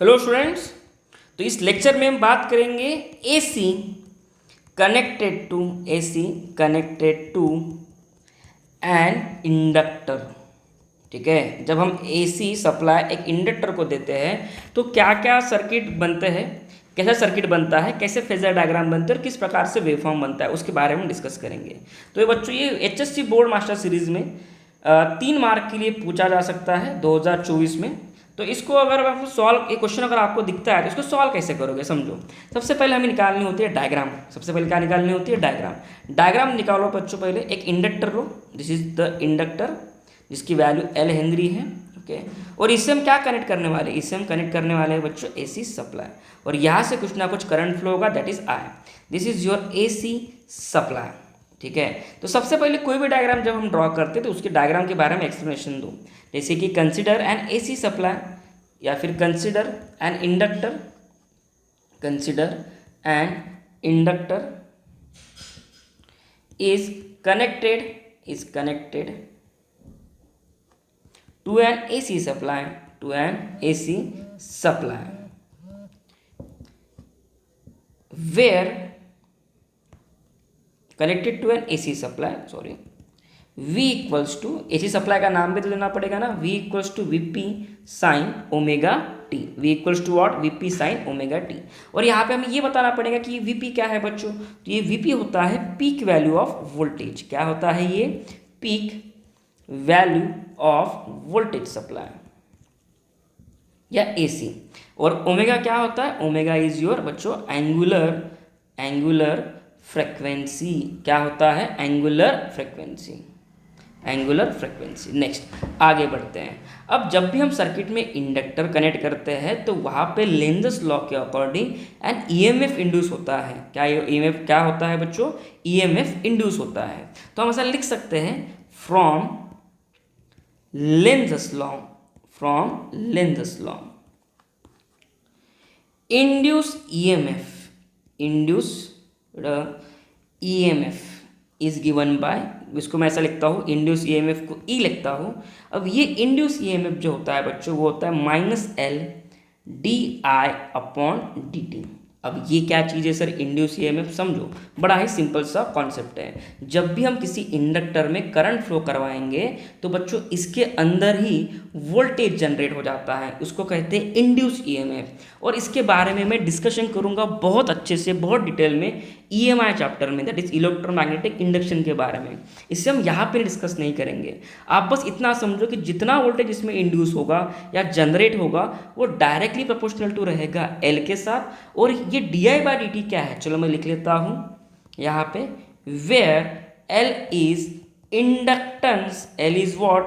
Hello students. तो इस lecture में हम बात करेंगे AC connected to an inductor. ठीक है, जब हम एसी सप्लाई एक इंडक्टर को देते हैं तो क्या क्या सर्किट बनते हैं, कैसा सर्किट बनता है, कैसे फेजर डायग्राम बनते हैं और किस प्रकार से वेवफॉर्म बनता है, उसके बारे में डिस्कस करेंगे। तो ये बच्चों, ये एचएससी बोर्ड मास्टर सीरीज में 3 मार्क के लिए पूछा जा सकता है 2024 में। तो इसको अगर आप सॉल्व, ये क्वेश्चन अगर आपको दिखता है तो इसको सॉल्व कैसे करोगे, समझो। सबसे पहले हमें निकालनी होती है डायग्राम। सबसे पहले क्या निकालनी होती है? डायग्राम निकालो बच्चों। पहले एक inductor low, this is the inductor जिसकी वैल्यू L हेनरी है। ओके, और इससे हम क्या कनेक्ट करने वाले हैं? इससे हम कनेक्ट करने वाले हैं बच्चों एसी सप्लाई, और यहाँ से कुछ ना कुछ करंट फ्लो होगा, that is I। This is your AC supply. ठीक है, तो सबसे पहले कोई भी डायग्राम जब हम ड्रॉ करते हैं तो उसके डायग्राम के बारे में एक्सप्लेनेशन दो। जैसे कि कंसिडर एन एसी सप्लाई, या फिर consider an inductor, consider an inductor is connected to an AC supply, where connected to an AC supply, V equals to, AC supply का नाम भी तो देना पड़ेगा ना, V equals to VP sine omega t. V equals to what? VP sine omega t. और यहाँ पे हमें ये बताना पड़ेगा कि VP क्या है बच्चों। तो ये VP होता है पीक वैल्यू ऑफ वोल्टेज। क्या होता है ये? Peak value of voltage supply या एसी। और ओमेगा क्या होता है? ओमेगा इज योर बच्चों एंगुलर फ्रीक्वेंसी। क्या होता है? Angular frequency. नेक्स्ट, आगे बढ़ते हैं। अब जब भी हम सर्किट में इंडक्टर कनेक्ट करते हैं तो वहाँ पे लेंज़स लॉ के अकॉर्डिंग एन ईएमएफ इंड्यूस होता है। क्या ईएमएफ क्या होता है बच्चों? ईएमएफ इंड्यूस होता है। तो हम ऐसा लिख सकते हैं, from Lenz's law, induced EMF is given by, इसको मैं ऐसा लिखता हूँ, इंड्यूस ईएमएफ को ई लिखता हूँ। अब ये इंड्यूस ईएमएफ जो होता है बच्चों, वो होता है -L di/dt। अब ये क्या चीज़ है सर? Induce EMF. समझो, बड़ा ही सिंपल सा कॉन्सेप्ट है। जब भी हम किसी इंडक्टर में करंट फ्लो करवाएंगे तो बच्चों इसके अंदर ही वोल्टेज जनरेट हो जाता है, उसको कहते हैं इंड्यूस ईएमएफ। और इसके बारे में मैं डिस्कशन करूंगा बहुत अच्छे से, बहुत डिटेल में EMI चैप्टर में, दैट इज इलेक्ट्रोमैग्नेटिक इंडक्शन के बारे में। इससे हम यहाँ पे डिस्कस नहीं करेंगे। आप बस इतना समझो कि जितना वोल्टेज इसमें इंड्यूस होगा या जनरेट होगा वो डायरेक्टली प्रोपोर्शनल टू रहेगा L के साथ। और ये di/dt क्या है? चलो मैं लिख लेता हूँ यहाँ पे, where L is inductance. L is what?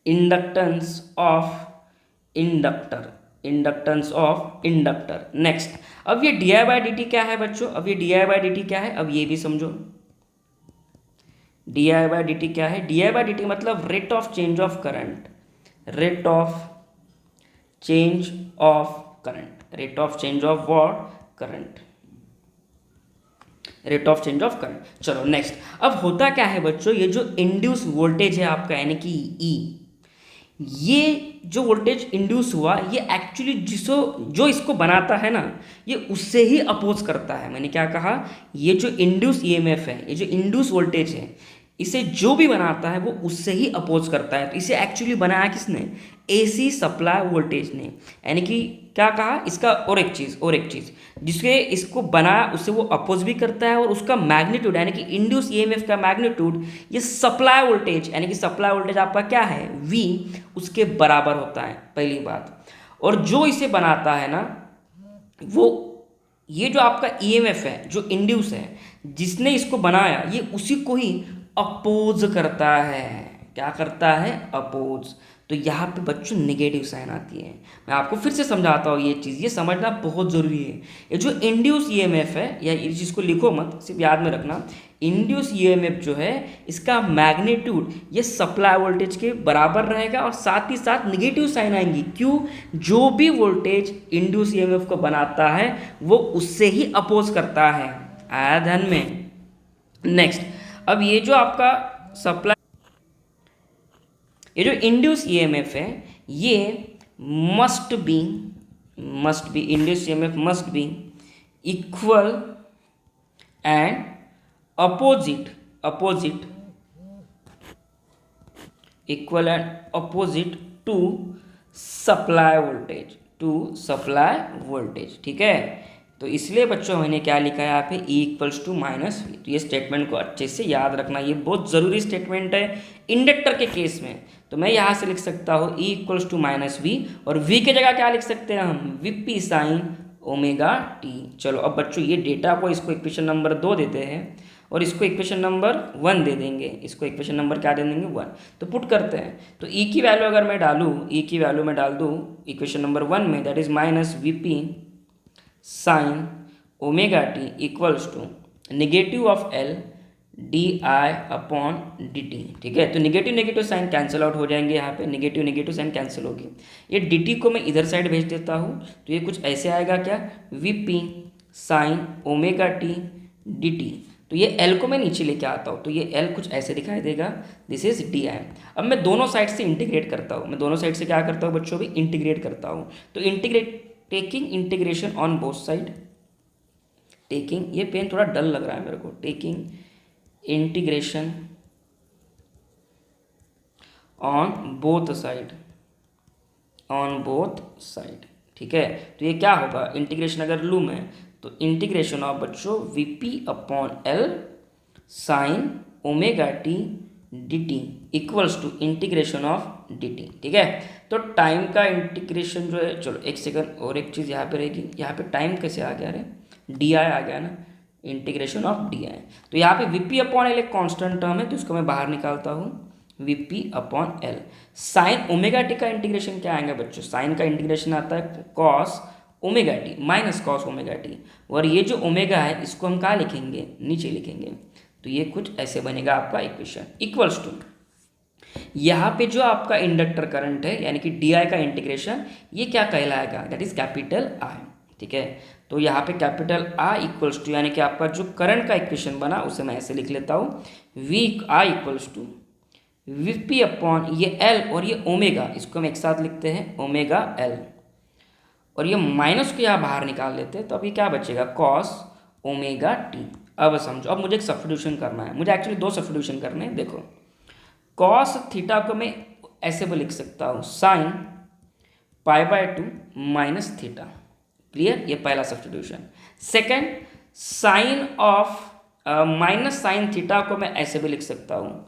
Inductance of inductor. Next, अब ये di/dt क्या है बच्चों? अब ये di/dt क्या है? अब ये भी समझो, di/dt क्या है? di/dt मतलब rate of change of current, rate of change of what? Current, rate of change of current. चलो नेक्स्ट, अब होता क्या है बच्चों, ये जो इंड्यूस वोल्टेज है आपका, यानी कि E, ये जो वोल्टेज इंड्यूस हुआ ये एक्चुअली जो इसको बनाता है ना, ये उससे ही अपोज करता है। मैंने क्या कहा? ये जो इंड्यूस ईएमएफ है, ये जो इंड्यूस वोल्टेज है, इसे जो भी बनाता है वो उससे ही अपोज करता है। तो इसे एक्चुअली बनाया किसने? एसी सप्लाई वोल्टेज ने। यानी कि क्या कहा इसका? और एक चीज़ जिसके इसको बनाया उससे वो अपोज भी करता है, और उसका मैग्नीट्यूड यानी कि इंड्यूस ईएमएफ का मैग्नीट्यूड, ये सप्लाई वोल्टेज यानी कि सप्लाई वोल्टेज आपका क्या है? V, उसके बराबर होता है, पहली बात। और जो इसे बनाता है ना, वो ये जो आपका ईएमएफ है, जो इंड्यूस है, जिसने इसको बनाया, ये उसी को ही अपोज करता है। क्या करता है? अपोज। तो यहाँ पे बच्चों नेगेटिव साइन आती है। मैं आपको फिर से समझाता हूँ, ये चीज़ ये समझना बहुत ज़रूरी है। ये जो इंड्यूस ईएमएफ है, या इस चीज़ को लिखो मत, सिर्फ याद में रखना, इंड्यूस ईएमएफ जो है इसका मैग्नीट्यूड ये सप्लाई वोल्टेज के बराबर रहेगा, और साथ ही साथ नेगेटिव साइन आएंगी। क्यों? जो भी वोल्टेज इंड्यूस ईएमएफ को बनाता है वो उससे ही अपोज करता है। आया ध्यान में? नेक्स्ट, अब ये जो आपका सप्लाई, ये जो इंड्यूस ईएमएफ है, ये must be induce EMF must be equal and opposite equal and opposite to supply voltage. ठीक है, तो इसलिए बच्चों मैंने क्या लिखा है यहाँ पे E equals to minus V. तो ये स्टेटमेंट को अच्छे से याद रखना, ये बहुत ज़रूरी स्टेटमेंट है इंडक्टर के केस में। तो मैं यहाँ से लिख सकता हूँ E equals to minus V, और V की जगह क्या लिख सकते हैं हम, VP साइन ओमेगा टी। चलो अब बच्चों ये डेटा को इसको इक्वेशन नंबर 2 देते हैं और इसको इक्वेशन नंबर 1 दे देंगे, इसको इक्वेशन नंबर क्या दे देंगे 1। तो पुट करते हैं, तो E की वैल्यू अगर मैं डालूँ, E की वैल्यू मैं डाल दूँ इक्वेशन नंबर 1 में, that is minus VP sine omega t equals to negative of L di/dt। ठीक है, तो नेगेटिव साइन कैंसिल आउट हो जाएंगे, यहाँ पे नेगेटिव साइन कैंसिल होगी। ये dt को मैं इधर साइड भेज देता हूँ, तो ये कुछ ऐसे आएगा क्या, VP sine omega t dt। तो ये L को मैं नीचे लेके आता हूँ, तो ये L कुछ ऐसे दिखाई देगा, दिस इज di। अब मैं दोनों साइड से इंटीग्रेट करता हूँ, मैं दोनों साइड से क्या करता हूँ बच्चों भी, इंटीग्रेट करता हूँ। तो taking integration on both side, taking, ये पेन थोड़ा डल लग रहा है मेरे को, taking integration on both side. ठीक है, तो ये क्या होगा, इंटीग्रेशन अगर लूँ मैं, तो इंटीग्रेशन ऑफ बच्चों VP upon L sine omega t dt equals to integration of dt। ठीक है, तो टाइम का इंटीग्रेशन जो है, चलो एक सेकंड और एक चीज़ यहाँ पे रहेगी, यहाँ पे टाइम कैसे आ गया, अरे di आ गया ना, इंटीग्रेशन ऑफ di। तो यहाँ पे VP अपॉन L एक कांस्टेंट टर्म है, तो इसको मैं बाहर निकालता हूँ, VP upon L। Sine omega T का इंटीग्रेशन क्या आएगा बच्चों, साइन का इंटीग्रेशन आता है cos omega t minus cos omega t, और ये जो ओमेगा है इसको हम कहाँ लिखेंगे, नीचे लिखेंगे। तो ये कुछ ऐसे बनेगा आपका इक्वेशन, इक्वल्स टू यहाँ पे जो आपका इंडक्टर करंट है यानी कि DI का इंटीग्रेशन, ये क्या कहलाएगा, दैट इज कैपिटल I। ठीक है, तो यहाँ पे कैपिटल I इक्वल्स टू, यानी कि आपका जो करंट का इक्वेशन बना उसे मैं ऐसे लिख लेता हूँ, I equals to VP upon ये L और ये ओमेगा, इसको हम एक साथ लिखते हैं ओमेगा L, और ये माइनस को यहाँ बाहर निकाल लेते हैं, तो अभी क्या बचेगा, कॉस ओमेगा टी। अब समझो, अब मुझे एक सब्स्टिट्यूशन करना है, मुझे एक्चुअली 2 सब्स्टिट्यूशन करने हैं। देखो कॉस थीटा को मैं ऐसे भी लिख सकता हूँ, साइन π/2 माइनस थीटा। क्लियर, ये पहला substitution. Second, sine of minus sine theta को मैं ऐसे भी लिख सकता हूँ,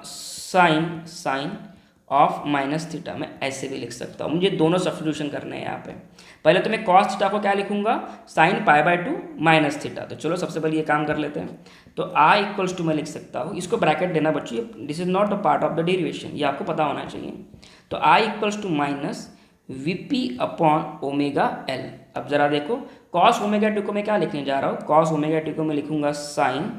साइन ऑफ माइनस थीटा मैं ऐसे भी लिख सकता हूँ। मुझे दोनों सब्स्टिट्यूशन करने हैं यहाँ पे। पहले तो मैं कॉस थीटा को क्या लिखूंगा, साइन π/2 माइनस थीटा। तो चलो सबसे पहले ये काम कर लेते हैं। तो I इक्वल्स टू मैं लिख सकता हूँ, इसको ब्रैकेट देना बच्चों, this is not a part of the derivation, ये आपको पता होना चाहिए। तो I equals to minus VP upon omega L। अब जरा देखो, कॉस ओमेगा टी को मैं क्या लिखने जा रहा हूँ, कॉस ओमेगा टी को मैं लिखूंगा साइन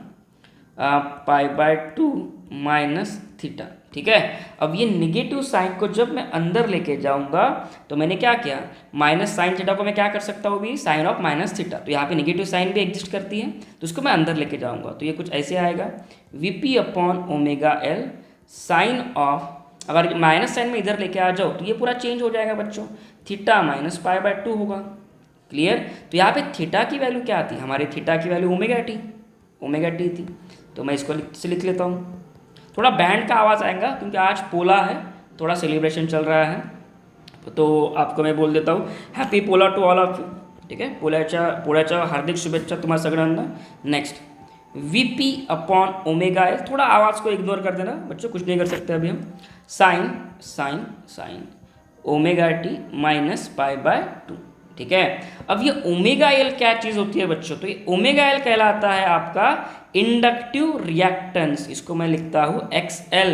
π/2 माइनस थीटा। ठीक है, अब ये नेगेटिव साइन को जब मैं अंदर लेके जाऊंगा, तो मैंने क्या किया, माइनस साइन थीटा को मैं क्या कर सकता हूँ भी, साइन ऑफ माइनस थीटा। तो यहाँ पे नेगेटिव साइन भी एग्जिस्ट करती है, तो उसको मैं अंदर लेके जाऊंगा। तो ये कुछ ऐसे आएगा, VP upon omega L sine of, अगर माइनस साइन में इधर लेके आ जाओ तो ये पूरा चेंज हो जाएगा बच्चों, थीटा माइनस π/2 होगा। क्लियर, तो यहाँ पे थीटा की वैल्यू क्या थी, हमारी थीटा की वैल्यू ओमेगा टी थी। तो मैं इसको से लिख लेता हूँ। थोड़ा बैंड का आवाज़ आएगा क्योंकि आज पोला है, थोड़ा सेलिब्रेशन चल रहा है, तो आपको मैं बोल देता हूँ happy Pola to all of you. ठीक आहे, पोळ्याच्या हार्दिक शुभेच्छा तुम्हाला सगळ्यांना। Next, VP upon omega L, थोड़ा आवाज़ को इग्नोर कर देना बच्चों, कुछ नहीं कर सकते अभी हम। Sine omega t minus π/2। ठीक है, अब ये ओमेगा L क्या चीज़ होती है बच्चों, तो ये ओमेगा L कहलाता है आपका इंडक्टिव रिएक्टेंस, इसको मैं लिखता हूँ XL,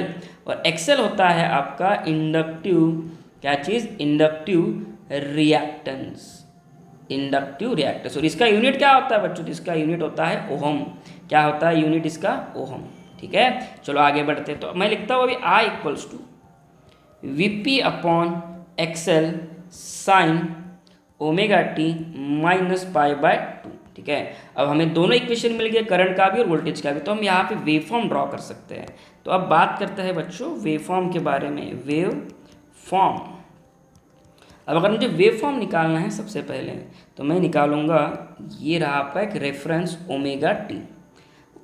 और XL होता है आपका इंडक्टिव क्या चीज़, इंडक्टिव रिएक्टेंस। और इसका यूनिट क्या होता है बच्चों, तो इसका यूनिट होता है ओहम। क्या होता है यूनिट इसका, ओहम। ठीक है, चलो आगे बढ़ते हैं। तो मैं लिखता हूँ अभी I equals to VP upon XL sine omega t minus π/2। ठीक है, अब हमें दोनों इक्वेशन मिल गए, करंट का भी और वोल्टेज का भी, तो हम यहाँ पे वेव फॉर्म ड्रॉ कर सकते हैं। तो अब बात करते हैं बच्चों वेव फॉर्म के बारे में। वेव फॉर्म, अब अगर मुझे वेव फॉर्म निकालना है सबसे पहले, तो मैं निकालूंगा, ये रहा आपका एक रेफरेंस ओमेगा टी।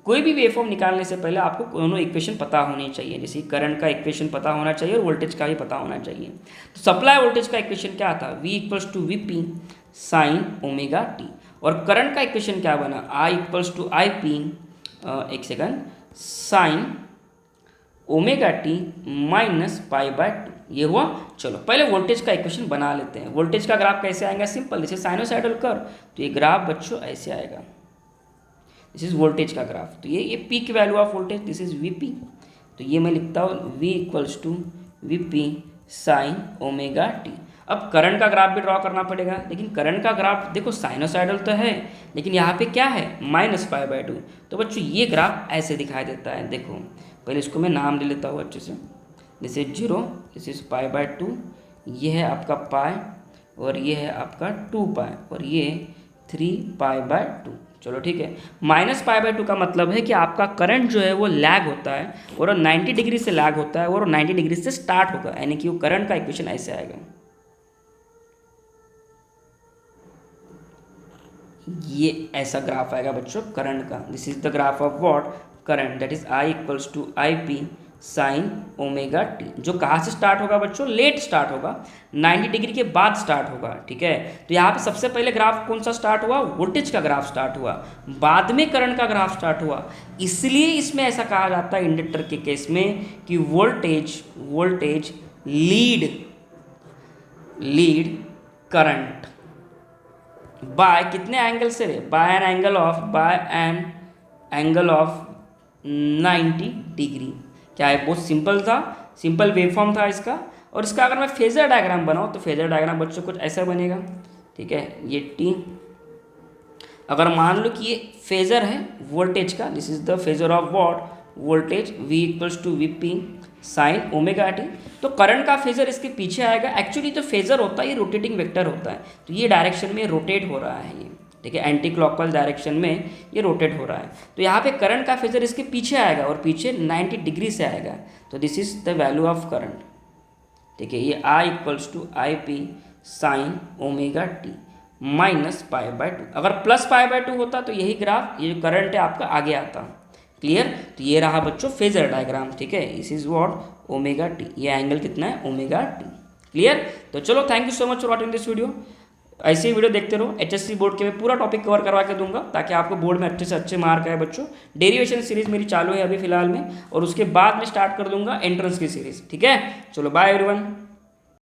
कोई भी वेव फॉर्म निकालने से पहले आपको दोनों इक्वेशन पता होनी चाहिए, जैसे करंट का इक्वेशन पता होना चाहिए और वोल्टेज का भी पता होना चाहिए। तो सप्लाई वोल्टेज का इक्वेशन क्या था, V equals to V P sine omega t, और करंट का इक्वेशन क्या बना, I equals to I P, एक second, sine omega t minus pi by two, ये हुआ। चलो पहले वोल्टेज का इक्वेशन बना लेते हैं। वोल्टेज का ग्राफ कैसे आएगा, सिंपल, जैसे साइनोसाइडल कर्व, तो ये ग्राफ बच्चों ऐसे आएगा, दिस इज वोल्टेज का ग्राफ। तो ये peak value of voltage, this is V P. तो ये मैं लिखता हूँ V equals to V P sine omega t. अब करंट का ग्राफ भी ड्रॉ करना पड़ेगा, लेकिन करंट का ग्राफ देखो साइनोसाइडल तो है, लेकिन यहाँ पे क्या है, माइनस पाई बाय टू। तो बच्चों ये ग्राफ ऐसे दिखाई देता है, देखो पहले इसको मैं नाम ले लेता हूँ अच्छे से, this is 0, this is pi by two, ये है आपका पाई और ये है आपका 2 पाई और ये 3 पाई बाय टू। चलो ठीक है, माइनस पाई बाय टू का मतलब है कि आपका करंट जो है वो लैग होता है और 90 डिग्री से लैग होता है और 90 डिग्री से स्टार्ट होगा, यानी कि वो करंट का इक्वेशन ऐसे आएगा, ये ऐसा ग्राफ आएगा बच्चों करंट का। This is the graph of what, current, that is I equals to I P sine omega t, जो कहाँ से स्टार्ट होगा बच्चों, लेट स्टार्ट होगा, 90 डिग्री के बाद स्टार्ट होगा, ठीक है। तो यहाँ पे सबसे पहले ग्राफ कौन सा स्टार्ट हुआ, वोल्टेज का ग्राफ स्टार्ट हुआ, बाद में करंट का ग्राफ स्टार्ट हुआ। इसलिए इसमें ऐसा कहा जाता है इंडक्टर के केस में कि वोल्टेज लीड करंट बाय कितने एंगल से, by an angle of 90 degree. क्या है, बहुत सिंपल था, सिंपल वेवफॉर्म था इसका। और इसका अगर मैं फेजर डायग्राम बनाऊँ तो फेजर डायग्राम बच्चों कुछ ऐसा बनेगा, ठीक है। ये टी, अगर मान लो कि ये फेजर है वोल्टेज का, this is the phasor of what, voltage, V equals to V P sine omega t. तो करंट का फेजर इसके पीछे आएगा। एक्चुअली जो फेजर होता है ये रोटेटिंग वेक्टर होता है, तो ये डायरेक्शन में रोटेट हो रहा है ये, ठीक है, एंटी क्लॉकवाइज डायरेक्शन में ये रोटेट हो रहा है। तो यहाँ पे करंट का फेजर इसके पीछे आएगा और पीछे 90 डिग्री से आएगा, तो this is the value of current, ठीक है। ये I equals to I P sine omega t minus pi by two. अगर प्लस पाई बाय टू होता तो यही ग्राफ, ये जो करंट है आपका आगे आता, क्लियर। तो ये रहा बच्चों फेजर डायग्राम, ठीक है, this is what omega T, ये एंगल कितना है, ओमेगा टी, क्लियर। तो चलो thank you so much for watching this video. ऐसे ही वीडियो देखते रहो। HSC बोर्ड के मैं पूरा टॉपिक कवर करवा के दूंगा ताकि आपको बोर्ड में अच्छे से अच्छे मार्क आए बच्चों। डेरिवेशन सीरीज मेरी चालू है अभी फिलहाल में, और उसके बाद मैं स्टार्ट कर दूंगा एंट्रेंस की सीरीज, ठीक है। चलो बाय एवरीवन।